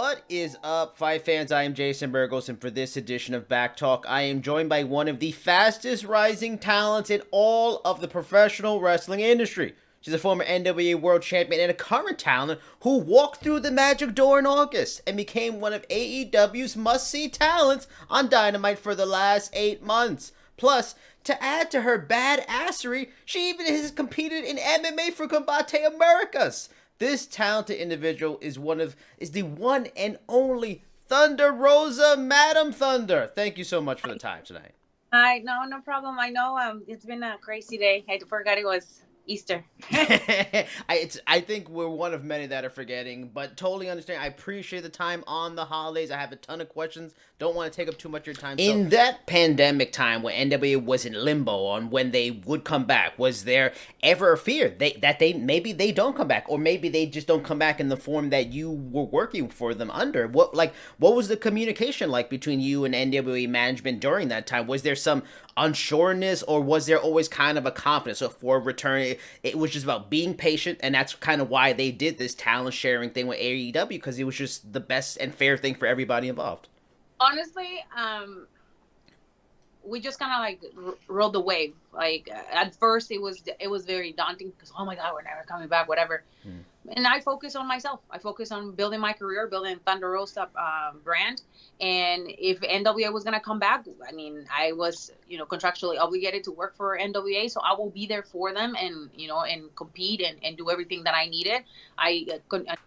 What is up, Fight fans? I am Jason Burgos, and for this edition of Back Talk, I am joined by one of the fastest rising talents in all of the professional wrestling industry. She's a former NWA World Champion and a current talent who walked through the magic door in August and became one of AEW's must-see talents on Dynamite for the last 8 months. Plus, to add to her badassery, she even has competed in MMA for Combate Americas. This talented individual is the one and only Thunder Rosa, Madam Thunder. Thank you so much for the time tonight. Hi, no problem. I know it's been a crazy day. I forgot it was Easter. I think we're one of many that are forgetting, but totally understand. I appreciate the time on the holidays. I have a ton of questions. Don't want to take up too much of your time. In that pandemic time when NWA was in limbo on when they would come back, was there ever a fear that maybe they don't come back, or maybe they just don't come back in the form that you were working for them under? What was the communication like between you and NWA management during that time? Was there some unsureness, or was there always kind of a confidence? So for return, it was just about being patient, and that's kind of why they did this talent sharing thing with AEW, because it was just the best and fair thing for everybody involved. Honestly, we just kind of like rode the wave. Like at first, it was very daunting because, oh my God, we're never coming back, whatever. And I focus on myself. I focus on building my career, building Thunder Rosa brand. And if NWA was gonna come back, I mean, I was contractually obligated to work for NWA, so I will be there for them and and compete and do everything that I needed. I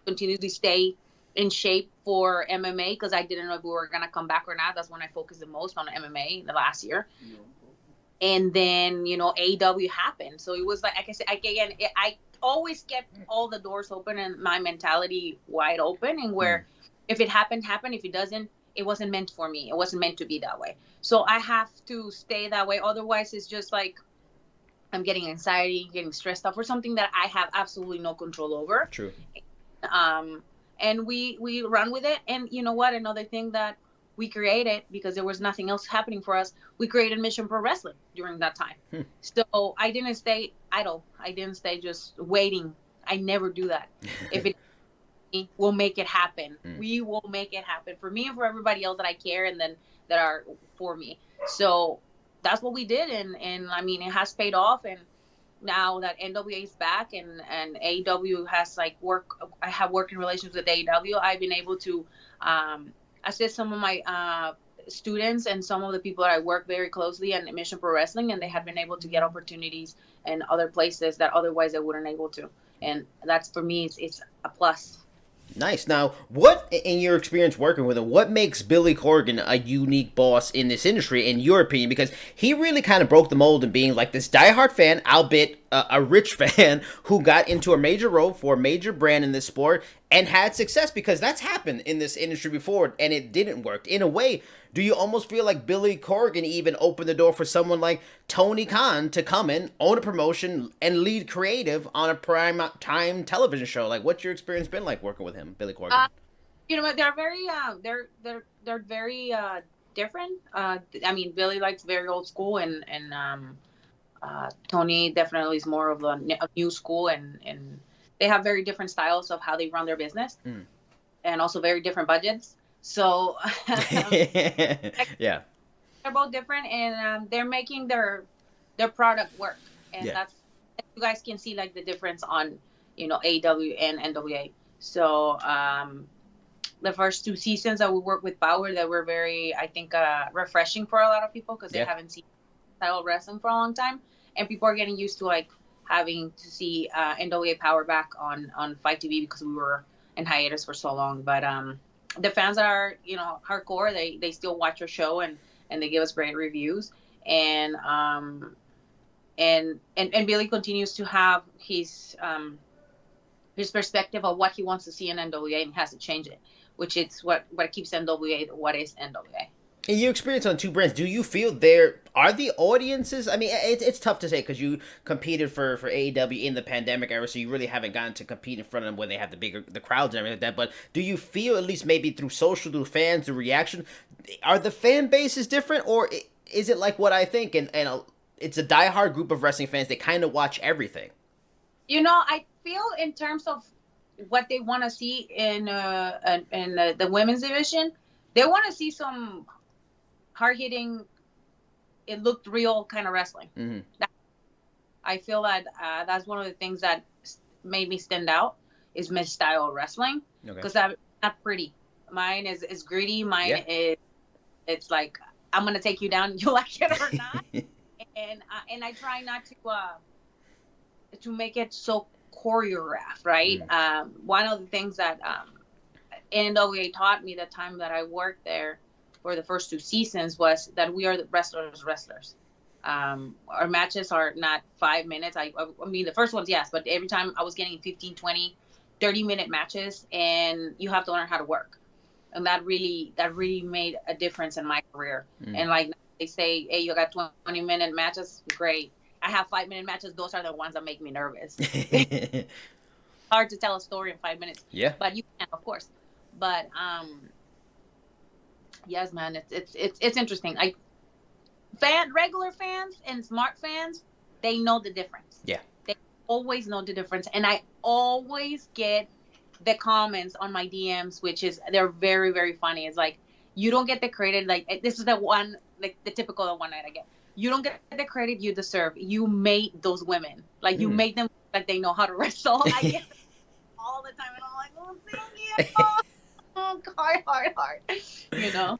continue to stay in shape for MMA because I didn't know if we were gonna come back or not. That's when I focused the most on MMA the last year. And then AEW happened, so it was like I said again. I always kept all the doors open and my mentality wide open, and where if it happened. If it doesn't, it wasn't meant for me. It wasn't meant to be that way. So I have to stay that way. Otherwise, it's just like I'm getting anxiety, getting stressed out for something that I have absolutely no control over. True. And we run with it. And you know what? Another thing that we created, because there was nothing else happening for us, we created Mission Pro Wrestling during that time. So I didn't stay idle. I didn't stay just waiting. I never do that. If it we'll make it happen. We will make it happen for me and for everybody else that I care and then that are for me. So that's what we did, and I mean, it has paid off. And now that NWA is back and AEW has I have working relations with AEW, I've been able to assist some of my students and some of the people that I work very closely in Mission Pro Wrestling, and they have been able to get opportunities in other places that otherwise they wouldn't able to. And that's, for me, it's a plus. Nice. Now, what, in your experience working with him, what makes Billy Corgan a unique boss in this industry, in your opinion? Because he really kind of broke the mold in being like this diehard fan, albeit a rich fan, who got into a major role for a major brand in this sport and had success, because that's happened in this industry before and it didn't work. In a way, do you almost feel like Billy Corgan even opened the door for someone like Tony Khan to come in, own a promotion, and lead creative on a prime time television show? Like, what's your experience been like working with him, Billy Corgan? They're very they're very different. I mean, Billy likes very old school, and Tony definitely is more of a new school, and they have very different styles of how they run their business, and also very different budgets. So yeah, they're both different, and they're making their product work, and that's, you guys can see like the difference on AEW and NWA. So the first 2 seasons that we worked with Power, that were very, I think, refreshing for a lot of people, because they haven't seen style wrestling for a long time, and people are getting used to like having to see NWA Power back on Fight TV, because we were in hiatus for so long. But the fans that are hardcore, they still watch our show, and they give us great reviews, and Billy continues to have his perspective of what he wants to see in NWA, and he has to change it, which is what keeps NWA what is NWA. In your experience on 2 brands, do you feel are the audiences? I mean, it's tough to say because you competed for AEW in the pandemic era, so you really haven't gotten to compete in front of them when they have the crowds and everything like that. But do you feel, at least maybe through social, through fans, the reaction, are the fan bases different, or is it like what I think, and it's a diehard group of wrestling fans that kind of watch everything? I feel in terms of what they want to see in the women's division. They want to see some hard hitting, it looked real kind of wrestling. Mm-hmm. I feel that that's one of the things that made me stand out is mid style wrestling, because I'm not pretty. Mine is gritty. Mine is, it's like, I'm gonna take you down, you like it or not. and I try not to make it so choreographed, right? One of the things that NWA taught me the time that I worked there for the first 2 seasons was that we are the wrestlers. Our matches are not 5 minutes. I mean, the first ones, yes, but every time I was getting 15, 20, 30-minute matches, and you have to learn how to work. And that really made a difference in my career. And like they say, hey, you got 20-minute matches, great. I have 5-minute matches. Those are the ones that make me nervous. Hard to tell a story in 5 minutes. Yeah. But you can, of course. But yes, man, it's interesting. Like regular fans and smart fans, they know the difference. Yeah. They always know the difference, and I always get the comments on my DMs, which is, they're very, very funny. It's like, you don't get the credit. Like, this is the one, like the typical one that I get. You don't get the credit you deserve. You made those women. Like, you made them like they know how to wrestle. I get them all the time, and I'm like, oh, thank you. Oh, hard. You know.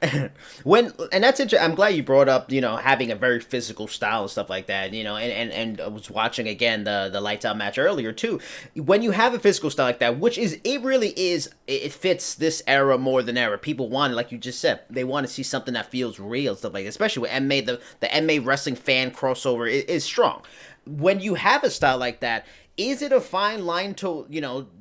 And that's interesting. I'm glad you brought up, having a very physical style and stuff like that. And I was watching again the Lights Out match earlier too. When you have a physical style like that, which is, it really is, it fits this era more than ever. People want, like you just said, they want to see something that feels real, stuff like that. Especially with MMA, the MMA wrestling fan crossover is strong. When you have a style like that, is it a fine line to,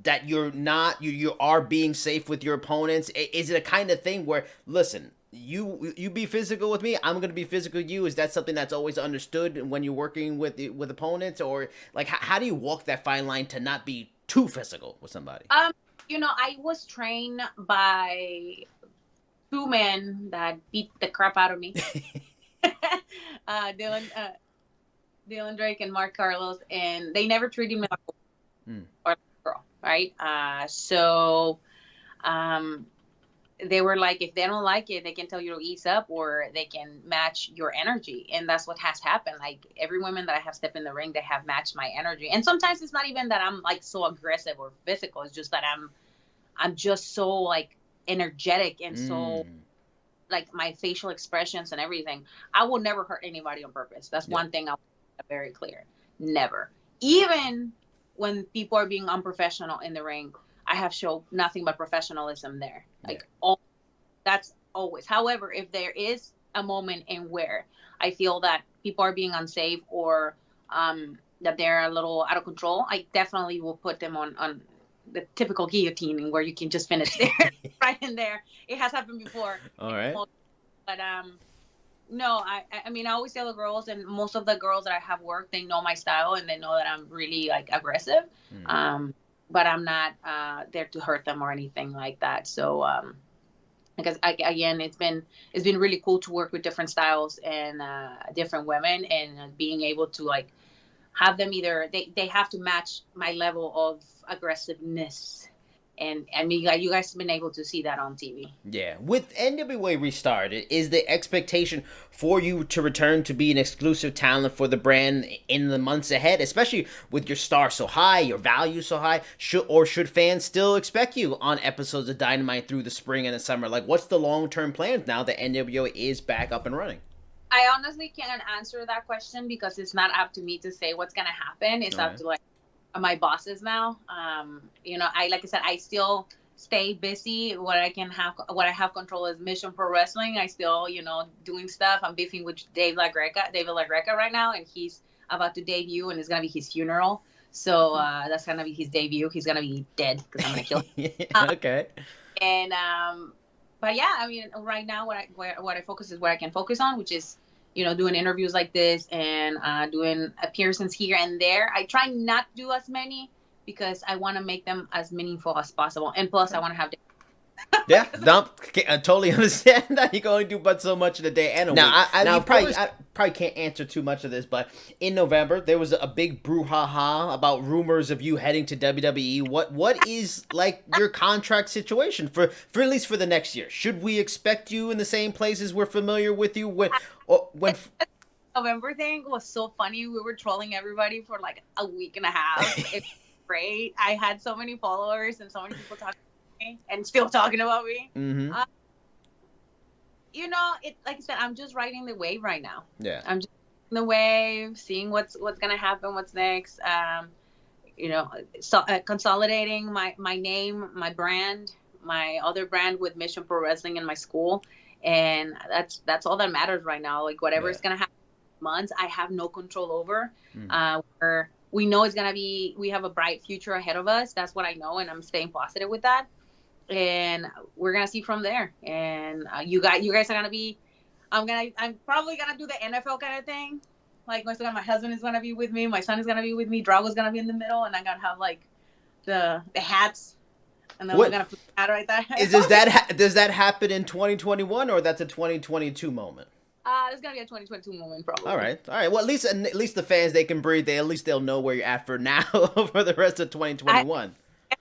that you're not, you are being safe with your opponents? Is it a kind of thing where, listen, you be physical with me, I'm going to be physical with you? Is that something that's always understood when you're working with opponents? Or, like, how do you walk that fine line to not be too physical with somebody? I was trained by 2 men that beat the crap out of me. Dylan Drake and Mark Carlos, and they never treated me like a girl, right? So they were like, if they don't like it, they can tell you to ease up, or they can match your energy. And that's what has happened. Like, every woman that I have stepped in the ring, they have matched my energy. And sometimes it's not even that I'm like so aggressive or physical. It's just that I'm just so like energetic, and so like my facial expressions and everything. I will never hurt anybody on purpose. That's one thing I'll make very clear. Never. Even when people are being unprofessional in the ring, I have shown nothing but professionalism there. Like, that's always. However, if there is a moment in where I feel that people are being unsafe, or that they're a little out of control, I definitely will put them on the typical guillotining, where you can just finish there, right in there. It has happened before. All right. But no, I mean, I always tell the girls, and most of the girls that I have worked, they know my style, and they know that I'm really like aggressive. But I'm not there to hurt them or anything like that. So because again, it's been really cool to work with different styles and different women, and being able to like have them either they have to match my level of aggressiveness. And I mean, you guys have been able to see that on TV. Yeah. With NWA restarted, is the expectation for you to return to be an exclusive talent for the brand in the months ahead, especially with your star so high, your value so high? Should fans still expect you on episodes of Dynamite through the spring and the summer? Like, what's the long-term plans now that NWA is back up and running? I honestly can't answer that question, because it's not up to me to say what's going to happen. It's up to like my bosses now. Like I said, I still stay busy. What I have control is Mission Pro Wrestling. I still, doing stuff. I'm beefing with David LaGreca right now, and he's about to debut, and it's gonna be his funeral. So that's gonna be his debut. He's gonna be dead because I'm gonna kill him. Okay. And but yeah, I mean, right now what I focus is what I can focus on, which is doing interviews like this and doing appearances here and there. I try not to do as many, because I want to make them as meaningful as possible. And plus, I want to have Yeah, no, I totally understand that. You can only do but so much in a day and a week. I probably can't answer too much of this, but in November there was a big brouhaha about rumors of you heading to WWE. What is like your contract situation for at least for the next year? Should we expect you in the same places we're familiar with you when? November thing was so funny. We were trolling everybody for like a week and a half. It's great. I had so many followers and so many people talking about me and still talking about me. Mm-hmm. You know, like I said, I'm just riding the wave right now. Yeah. I'm just in the wave, seeing what's gonna happen, what's next. You know, consolidating my name, my brand, my other brand with Mission Pro Wrestling in my school, and that's all that matters right now. Like whatever is gonna happen. Months I have no control over. Where we know it's gonna be, we have a bright future ahead of us. That's what I know, and I'm staying positive with that. And we're gonna see from there. And you guys are gonna be. I'm probably gonna do the NFL kind of thing. Like my husband is gonna be with me, my son is gonna be with me, Drago's gonna be in the middle, and I'm gonna have like the hats. And then we're gonna put the hat right there. Does that happen in 2021 or that's a 2022 moment? It's gonna be a 2022 moment, probably. All right. Well, at least the fans, they can breathe. They'll know where you're at for now for the rest of 2021.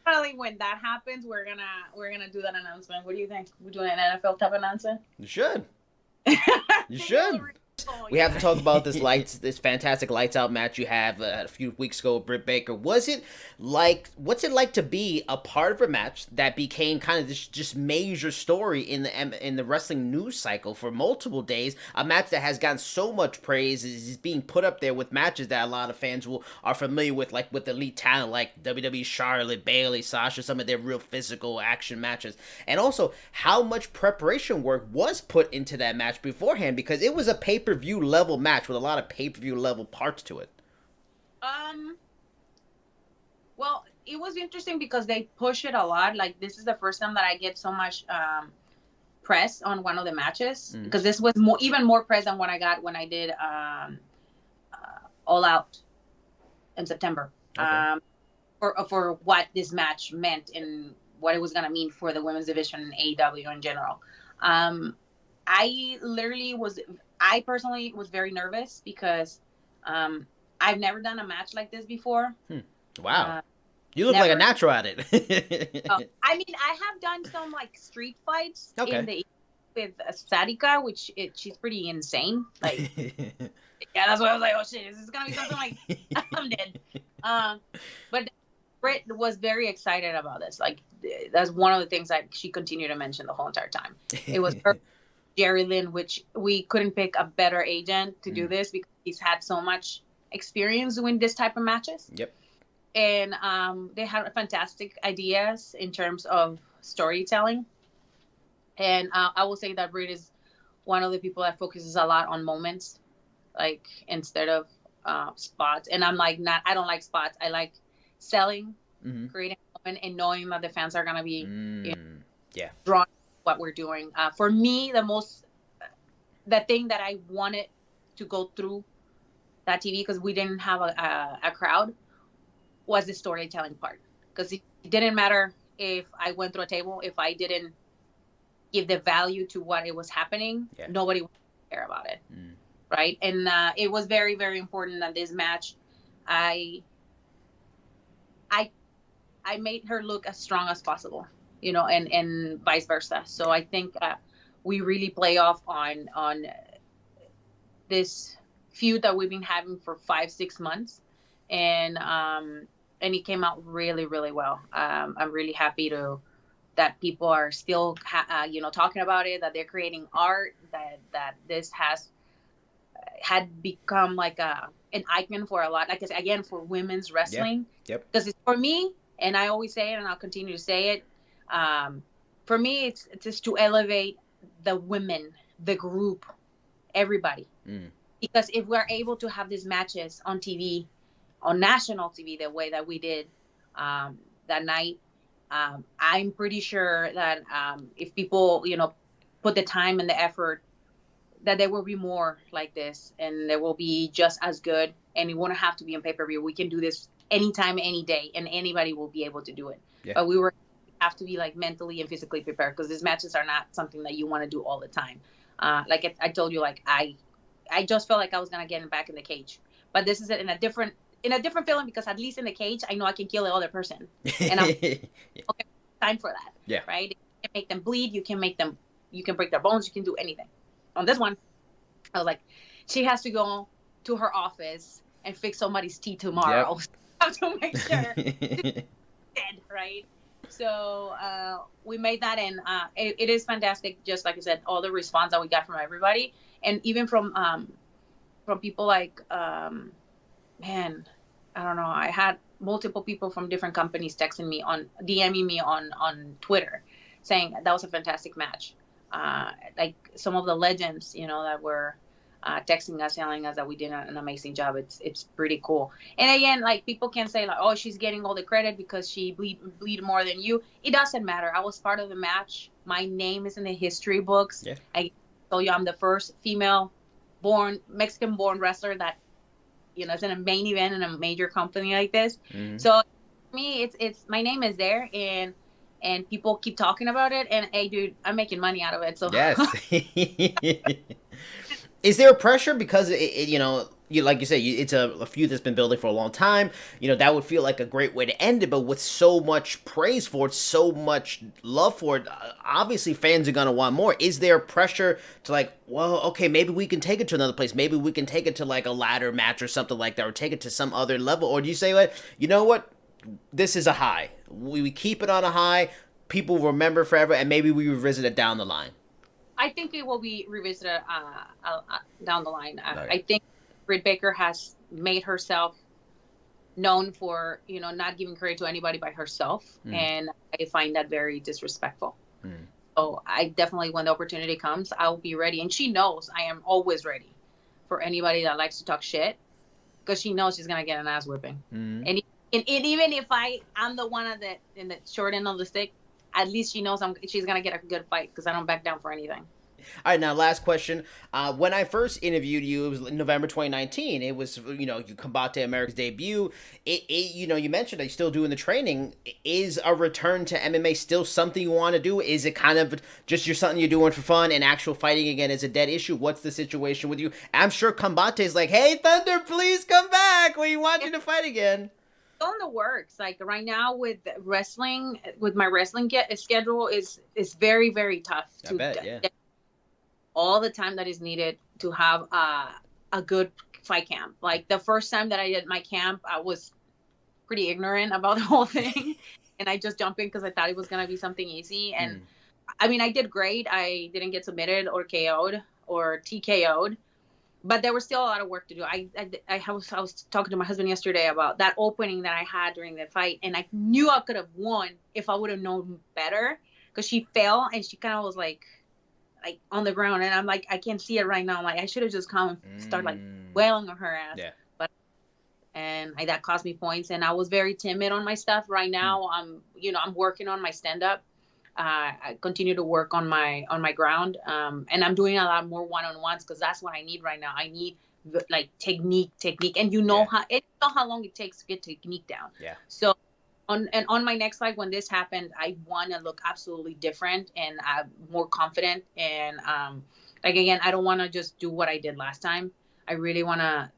Definitely, when that happens, we're gonna do that announcement. What do you think? We're doing an NFL type announcement. You should. You should. We have to talk about this fantastic lights out match you have a few weeks ago with Britt Baker. What's it like to be a part of a match that became kind of this just major story in the wrestling news cycle for multiple days? A match that has gotten so much praise is being put up there with matches that a lot of fans are familiar with, like with elite talent like WWE Charlotte, Bayley, Sasha, some of their real physical action matches. And also how much preparation work was put into that match beforehand, because it was a pay-per-view level match with a lot of pay-per-view level parts to it. Well, it was interesting because they push it a lot. Like, this is the first time that I get so much press on one of the matches, because this was even more press than what I got when I did All Out in September. Okay. For what this match meant and what it was gonna mean for the women's division in AEW in general. I personally was very nervous because I've never done a match like this before. Wow. You look like a natural at it. I mean, I have done some like street fights with Sadika, which she's pretty insane. Like, yeah, that's why I was like, oh shit, this is gonna be something like I'm dead. But Britt was very excited about this. Like, that's one of the things that she continued to mention the whole entire time. It was her. Jerry Lynn, which we couldn't pick a better agent to do this because he's had so much experience doing this type of matches. Yep. And they had fantastic ideas in terms of storytelling. And I will say that Britt is one of the people that focuses a lot on moments, like instead of spots. And I'm like, I don't like spots. I like selling, creating a moment, and knowing that the fans are gonna be drawn. What we're doing. For me, the thing that I wanted to go through that TV, because we didn't have a crowd, was the storytelling part. Because it didn't matter if I went through a table, if I didn't give the value to what it was happening, nobody would care about it. Right? And it was very, very important that this match, I made her look as strong as possible. You know, and vice versa. So I think we really play off on this feud that we've been having for 5-6 months, and it came out really, really well. I'm really happy that people are still talking about it, that they're creating art, that this had become like an icon for a lot. Like I said, again, for women's wrestling. Yep. Because it's for me, and I always say it, and I'll continue to say it. For me, it's just to elevate the women, the group, everybody. Because if we're able to have these matches on TV, on national TV, the way that we did that night, I'm pretty sure that if people, put the time and the effort, that there will be more like this, and there will be just as good. And it won't have to be on pay-per-view. We can do this anytime, any day, and anybody will be able to do it. Yeah. But we were have to be like mentally and physically prepared, because these matches are not something that you want to do all the time. Like I told you, like I just felt like I was gonna get back in the cage, but this is in a different feeling, because at least in the cage I know I can kill the other person, and I'm okay. Time for that, yeah, right? You can make them bleed. You can break their bones. You can do anything. On this one, I was like, she has to go to her office and fix somebody's teeth tomorrow. Yep. I have to make sure she's dead, right? So we made that, and it is fantastic. Just like I said, all the response that we got from everybody, and even from people like, man, I don't know. I had multiple people from different companies DMing me on Twitter, saying that was a fantastic match. Like some of the legends, that were texting us, telling us that we did an amazing job. It's pretty cool. And again, like, people can say like, oh, she's getting all the credit because she bleed more than you. It doesn't matter. I was part of the match. My name is in the history books. Yeah. I told you I'm the first Mexican born wrestler that, is in a main event in a major company like this. Mm-hmm. So for me, it's my name is there, and people keep talking about it, and hey, dude, I'm making money out of it. So yes. Is there pressure because like you say, it's a feud that's been building for a long time? That would feel like a great way to end it. But with so much praise for it, so much love for it, obviously fans are gonna want more. Is there pressure to like, well, okay, maybe we can take it to another place. Maybe we can take it to like a ladder match or something like that, or take it to some other level? Or do you say, like, you know what, this is a high. We keep it on a high. People remember forever, and maybe we revisit it down the line. I think it will be revisited down the line. Right. I think Britt Baker has made herself known for, not giving credit to anybody by herself. And I find that very disrespectful. So I definitely, when the opportunity comes, I'll be ready. And she knows I am always ready for anybody that likes to talk shit, because she knows she's going to get an ass whipping. And even if I'm the one in the short end of the stick, at least she knows she's going to get a good fight, because I don't back down for anything. All right, now last question. When I first interviewed you, it was November 2019. It was, you Combate America's debut. You mentioned that you're still doing the training. Is a return to MMA still something you want to do? Is it kind of just something you're doing for fun, and actual fighting again is a dead issue? What's the situation with you? I'm sure Combate is like, hey, Thunder, please come back. We want you to fight again. On the works, like right now with wrestling, with my wrestling schedule is very, very tough. I bet, yeah. All the time that is needed to have a good fight camp. Like the first time that I did my camp, I was pretty ignorant about the whole thing, and I just jumped in because I thought it was gonna be something easy. And I mean, I did great. I didn't get submitted or KO'd or TKO'd. But there was still a lot of work to do. I was talking to my husband yesterday about that opening that I had during the fight, and I knew I could have won if I would have known better, because she fell and she kind of was like on the ground, and I'm like, I can't see it right now. I'm like, I should have just come and start like wailing on her ass. Yeah. That cost me points, and I was very timid on my stuff. Right now, I'm working on my stand up. I continue to work on my ground, and I'm doing a lot more one-on-ones, because that's what I need right now. I need like technique, and how long it takes to get technique down. Yeah. So on my next fight, when this happened, I want to look absolutely different and more confident. And again, I don't want to just do what I did last time. I really want to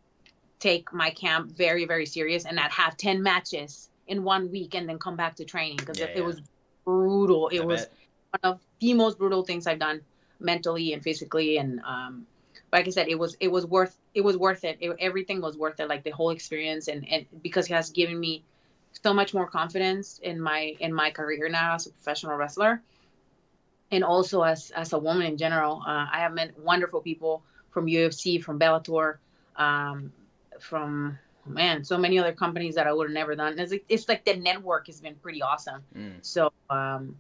take my camp very, very serious, and not have 10 matches in 1 week and then come back to training, because it was brutal. It was one of the most brutal things I've done mentally and physically. And like I said, it was worth it. Everything was worth it, like the whole experience, and because it has given me so much more confidence in my career now as a professional wrestler, and also as a woman in general. I have met wonderful people from UFC, from Bellator, from so many other companies that I would have never done. It's like the network has been pretty awesome. So, and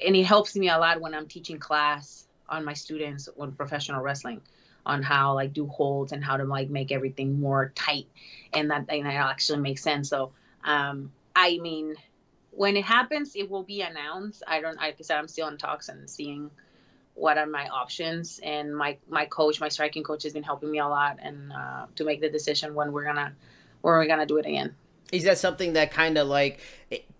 it helps me a lot when I'm teaching class on my students on professional wrestling, on how like do holds and how to like make everything more tight, and that actually makes sense. So, I mean, when it happens, it will be announced. Like I said, I'm still in talks and seeing what are my options, and my striking coach has been helping me a lot, and to make the decision when we're gonna do it again. Is that something that kind of like,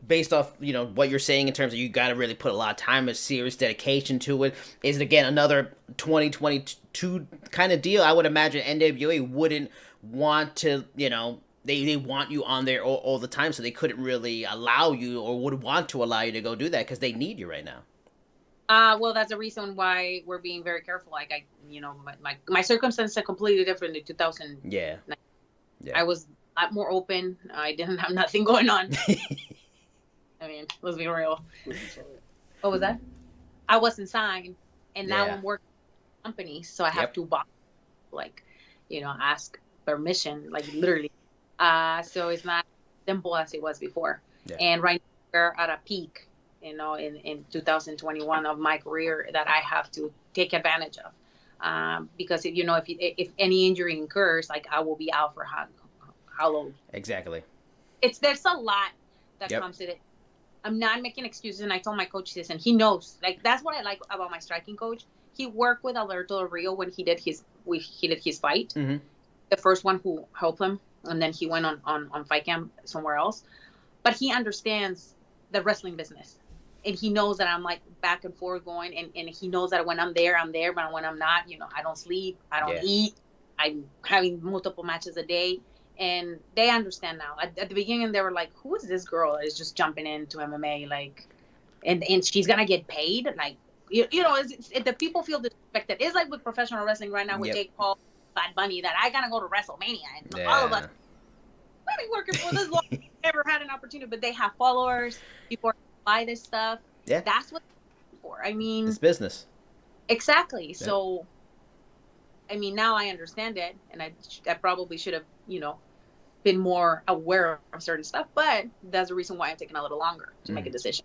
based off, you know, what you're saying in terms of you got to really put a lot of time and serious dedication to it, is it again another 2022 kind of deal? I would imagine NWA wouldn't want to, you know, they want you on there all the time, so they couldn't really allow you or would want to allow you to go do that because they need you right now. Well, that's the reason why we're being very careful. Like you know, my circumstances are completely different in 2000. Yeah. I was a lot more open. I didn't have nothing going on. I mean, let's be real. What was that? I wasn't signed, and now I'm working with companies, so I have to, like, you know, ask permission, like literally. So it's not simple as it was before. Yeah. And right now we're at a peak, you know, in 2021 of my career that I have to take advantage of. Because if, you know, if any injury occurs, like I will be out for how long? Exactly. There's a lot that comes with it. I'm not making excuses, and I told my coach this, and he knows. Like, that's what I like about my striking coach. He worked with Alberto Del Rio when he did his fight. Mm-hmm. The first one who helped him, and then he went on fight camp somewhere else. But he understands the wrestling business, and he knows that I'm like back and forth going, and he knows that when I'm there, but when I'm not, you know, I don't sleep, I don't eat, I'm having multiple matches a day. And they understand now. At the beginning, they were like, "Who is this girl that is just jumping into MMA? Like, and she's gonna get paid? Like, you know, the people feel disrespected. It's like with professional wrestling right now with Jake Paul, Bad Bunny, that I gotta go to WrestleMania, and all of us, we've been working for this long, never had an opportunity, but they have followers. People buy this stuff. Yeah, that's what it's for. I mean, it's business. Exactly. Yeah. So, I mean, now I understand it, and I probably should have, you know, been more aware of certain stuff, but that's the reason why I'm taking a little longer to make a decision.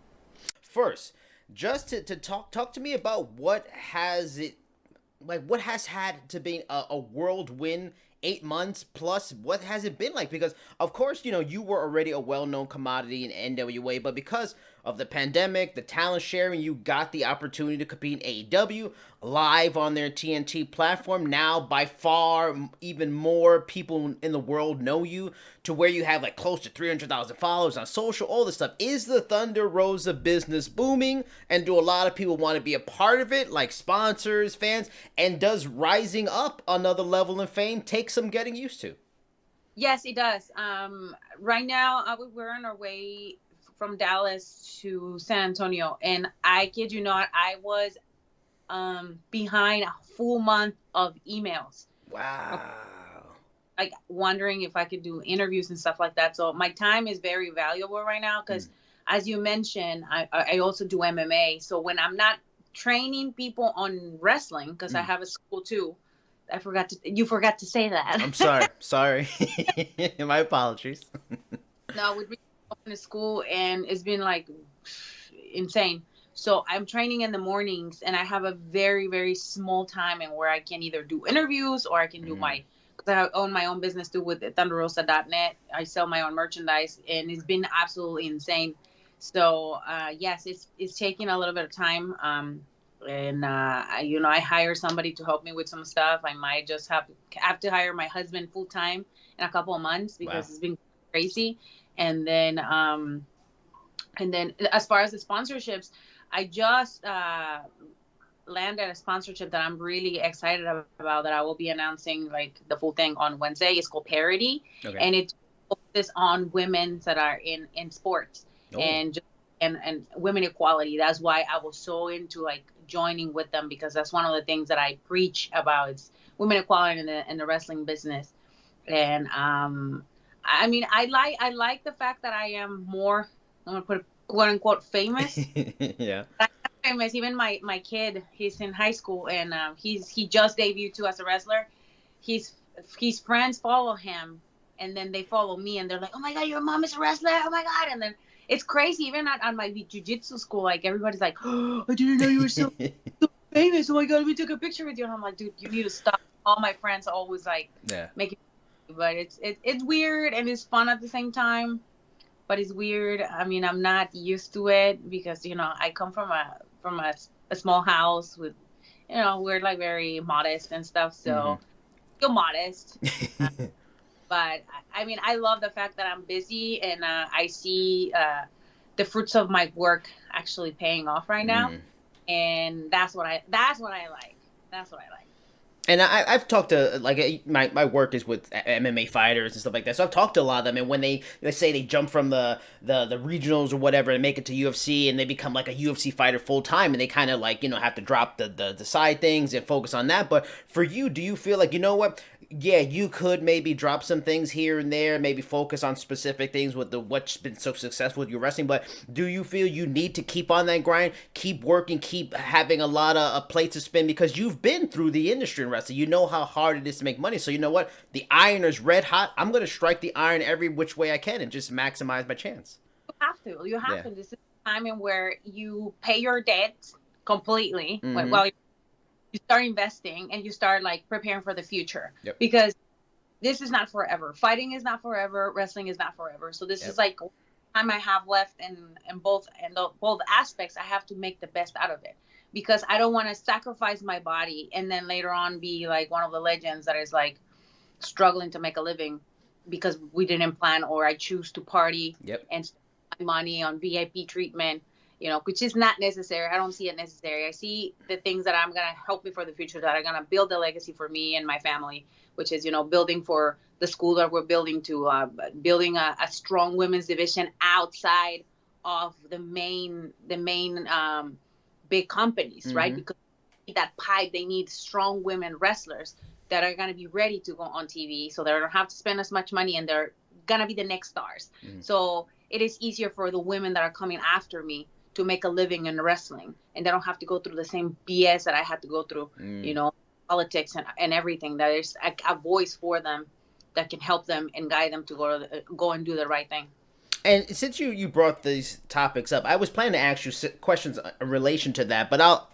First, just to talk to me about what has had to be a whirlwind 8 months plus. What has it been like? Because of course, you know, you were already a well-known commodity in NWA, but because of the pandemic, the talent sharing, you got the opportunity to compete in AEW live on their TNT platform. Now, by far, even more people in the world know you, to where you have like close to 300,000 followers on social, all this stuff. Is the Thunder Rosa business booming? And do a lot of people want to be a part of it, like sponsors, fans? And does rising up another level in fame take some getting used to? Yes, it does. Right now, we're on our way from Dallas to San Antonio, and I kid you not, I was behind a full month of emails. Wow. Like wondering if I could do interviews and stuff like that. So my time is very valuable right now because, as you mentioned, I also do MMA. So when I'm not training people on wrestling, because I have a school too. You forgot to say that. I'm sorry. My apologies. No, we open a school and it's been like insane. So I'm training in the mornings and I have a very, very small time and where I can either do interviews or I can do because I own my own business too with thunderrosa.net. I sell my own merchandise and it's been absolutely insane. So yes, it's taking a little bit of time. I hire somebody to help me with some stuff. I might just have to hire my husband full time in a couple of months because it's been crazy. And then as far as the sponsorships, I just landed a sponsorship that I'm really excited about that I will be announcing like the full thing on Wednesday. It's called Parity, and it's focused on women that are in sports and women equality. That's why I was so into like joining with them, because that's one of the things that I preach about. It's women equality in the wrestling business. And I mean, I like the fact that I am more, I'm gonna put quote unquote famous. Yeah. I'm famous. Even my kid, he's in high school and he just debuted too as a wrestler. His friends follow him and then they follow me and they're like, "Oh my God, your mom is a wrestler! Oh my God!" And then it's crazy. Even on my jiu-jitsu school, like everybody's like, "Oh, I didn't know you were so famous. Oh my God, we took a picture with you." And I'm like, "Dude, you need to stop." All my friends are always like making, but it's weird and it's fun at the same time. But it's weird. I mean, I'm not used to it because, you know, I come from a small house with, we're like very modest and stuff. So still modest. But But I mean, I love the fact that I'm busy and I see the fruits of my work actually paying off right now, and that's what I like. That's what I like. And I've talked to, like, my work is with MMA fighters and stuff like that, so I've talked to a lot of them, and when let's say they jump from the regionals or whatever and make it to UFC, and they become like a UFC fighter full time, and they kind of like, have to drop the side things and focus on that. But for you, do you feel like, you know what, yeah, you could maybe drop some things here and there, maybe focus on specific things with what's been so successful with your wrestling, but do you feel you need to keep on that grind, keep working, keep having a lot of plates to spin, because you've been through the industry in wrestling, you know how hard it is to make money, so you know what, the iron is red hot, I'm going to strike the iron every which way I can and just maximize my chance. You have to. This is a time in where you pay your debts completely, Mm-hmm. while you start investing and you start like preparing for the future. Yep. Because this is not forever. Fighting is not forever. Wrestling is not forever. So this is like time I have left, and both aspects, I have to make the best out of it, because I don't want to sacrifice my body and then later on be like one of the legends that is like struggling to make a living because we didn't plan, or I choose to party and spend my money on VIP treatment, which is not necessary. I don't see it necessary. I see the things that I'm going to help me for the future, that are going to build a legacy for me and my family, which is, building for the school that we're building building a strong women's division outside of the main big companies, right? Because that pipe, they need strong women wrestlers that are going to be ready to go on TV, so they don't have to spend as much money, and they're going to be the next stars. So it is easier for the women that are coming after me to make a living in wrestling, and they don't have to go through the same BS that I had to go through, politics and everything. That is a voice for them that can help them and guide them to go and do the right thing. And since you brought these topics up, I was planning to ask you questions in relation to that, but I'll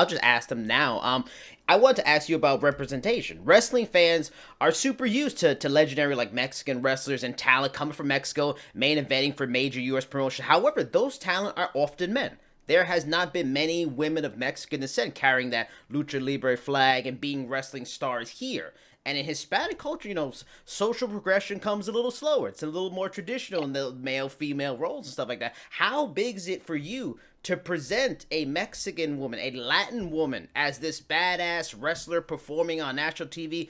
just ask them now. I want to ask you about representation. Wrestling fans are super used to legendary like Mexican wrestlers and talent coming from Mexico, main eventing for major U.S. promotions. However, those talent are often men. There has not been many women of Mexican descent carrying that lucha libre flag and being wrestling stars here. And in Hispanic culture, social progression comes a little slower. It's a little more traditional in the male-female roles and stuff like that. How big is it for you to present a Mexican woman, a Latin woman, as this badass wrestler performing on national TV,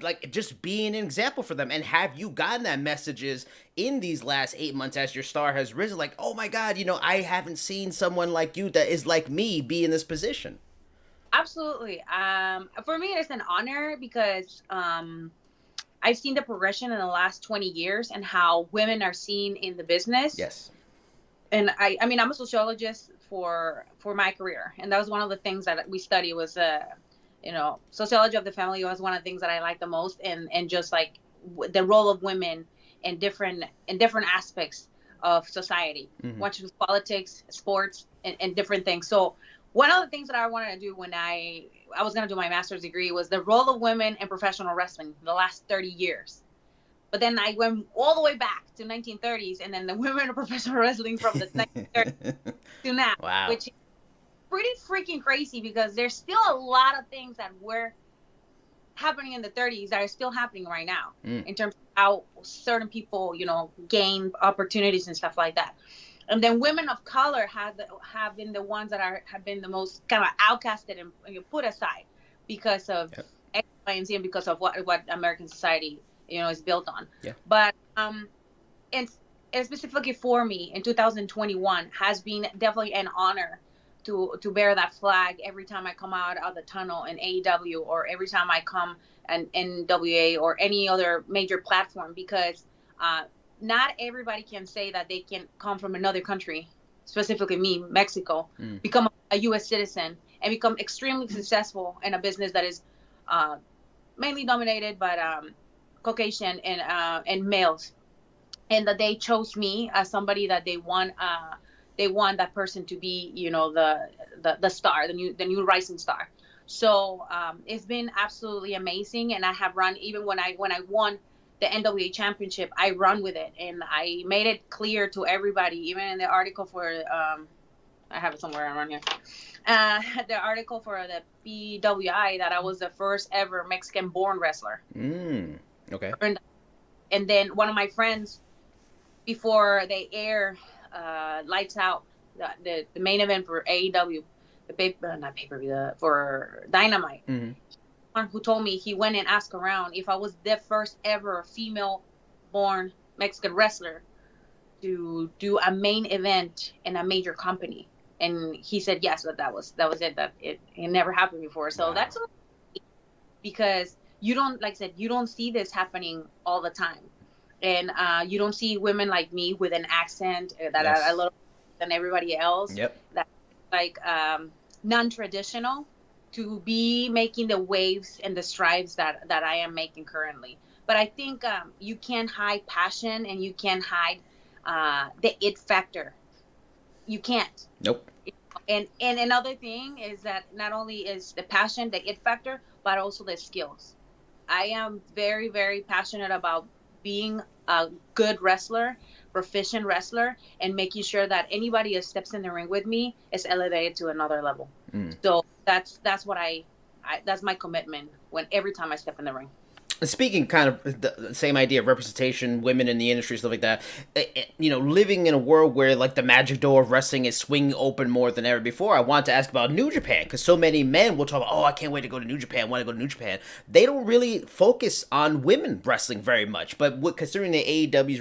like just being an example for them? And have you gotten that messages in these last 8 months as your star has risen? Like, oh my God, I haven't seen someone like you that is like me be in this position. Absolutely. For me, it's an honor because I've seen the progression in the last 20 years and how women are seen in the business. Yes. And I mean, I'm a sociologist for my career, and that was one of the things that we study was, sociology of the family was one of the things that I like the most, and just like the role of women in different aspects of society, watching politics, sports, and different things. So one of the things that I wanted to do when I was going to do my master's degree was the role of women in professional wrestling the last 30 years. But then I went all the way back to 1930s, and then the women in professional wrestling from the 1930s to now, wow. Which is pretty freaking crazy, because there's still a lot of things that were happening in the 30s that are still happening right now in terms of how certain people, gain opportunities and stuff like that. And then women of color have been the ones that have been the most kind of outcasted and put aside because of X, Y, and Z, and because of what American society, is built on. Yeah. But and specifically for me in 2021 has been definitely an honor to bear that flag every time I come out of the tunnel in AEW, or every time I come in NWA or any other major platform, because not everybody can say that they can come from another country, specifically me, Mexico, become a U.S. citizen and become extremely successful in a business that is mainly dominated by Caucasian and males, and that they chose me as somebody that they want that person to be, the star, the new rising star. So it's been absolutely amazing, and I have run, even when I won the NWA championship, I run with it, and I made it clear to everybody, even in the article for I have it somewhere around here, the article for the PWI, that I was the first ever Mexican born wrestler. Okay. And then one of my friends, before they air Lights Out, the main event for AEW, not pay-per-view, for Dynamite, who told me he went and asked around if I was the first ever female-born Mexican wrestler to do a main event in a major company. And he said yes, but that was it. That it never happened before. So that's because you don't, like I said, you don't see this happening all the time. And you don't see women like me with an accent that are a little than everybody else. Yep. That like non-traditional to be making the waves and the strides that I am making currently. But I think you can't hide passion, and you can't hide the it factor. You can't. Nope. And another thing is that not only is the passion the it factor, but also the skills. I am very, very passionate about being a good wrestler, proficient wrestler, and making sure that anybody that steps in the ring with me is elevated to another level. So that's what that's my commitment every time I step in the ring. Speaking kind of the same idea of representation, women in the industry, stuff like that, living in a world where like the magic door of wrestling is swinging open more than ever before, I want to ask about New Japan, because so many men will talk about, I can't wait to go to New Japan, I want to go to New Japan. They don't really focus on women wrestling very much, but considering the AEW's,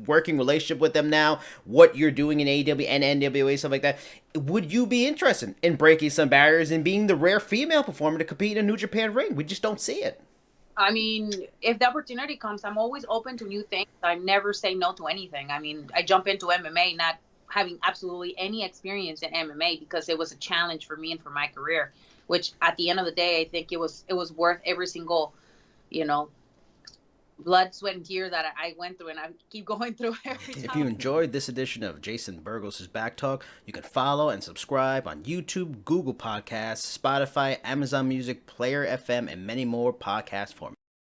working relationship with them now, what you're doing in AEW and NWA, stuff like that, would you be interested in breaking some barriers and being the rare female performer to compete in a New Japan ring? We just don't see it. I mean, if the opportunity comes, I'm always open to new things. I never say no to anything. I mean, I jump into MMA not having absolutely any experience in MMA because it was a challenge for me and for my career, which at the end of the day, I think it was worth every single, blood, sweat, and tears that I went through, and I keep going through every time. If you enjoyed this edition of Jason Burgos' Back Talk, you can follow and subscribe on YouTube, Google Podcasts, Spotify, Amazon Music, Player FM, and many more podcast formats.